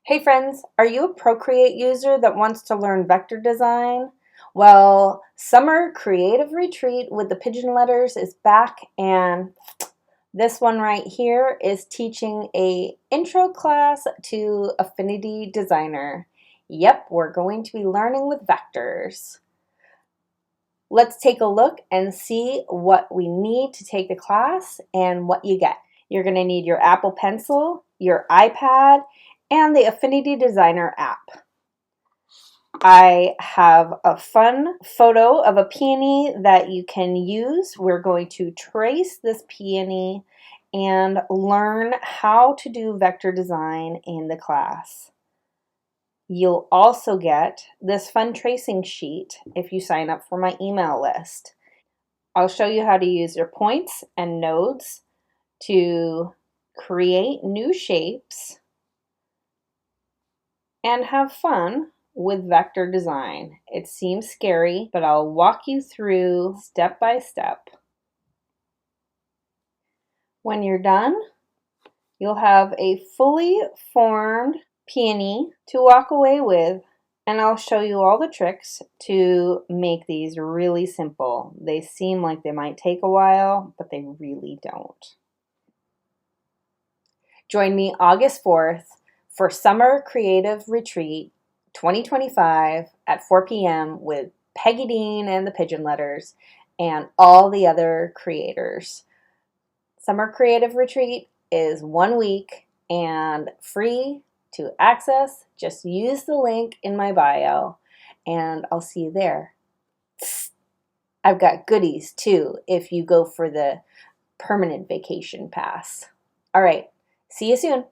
Hey friends, are you a Procreate user that wants to learn vector design? Well, Summer Creative Retreat with the Pigeon Letters is back, and this one right here is teaching a intro class to Affinity Designer. Yep, we're going to be learning with vectors. Let's take a look and see what we need to take the class and what you get. You're going to need your Apple Pencil, your iPad, and the Affinity Designer app. I have a fun photo of a peony that you can use. We're going to trace this peony and learn how to do vector design in the class. You'll also get this fun tracing sheet if you sign up for my email list. I'll show you how to use your points and nodes to create new shapes and have fun with vector design. It seems scary, but I'll walk you through step by step. When you're done, you'll have a fully formed peony to walk away with, and I'll show you all the tricks to make these really simple. They seem like they might take a while, but they really don't. Join me August 4th for Summer Creative Retreat 2025 at 4 p.m. with Peggy Dean and the Pigeon Letters and all the other creators. Summer Creative Retreat is 1 week and free to access. Just use the link in my bio and I'll see you there. I've got goodies too if you go for the permanent vacation pass. All right, see you soon.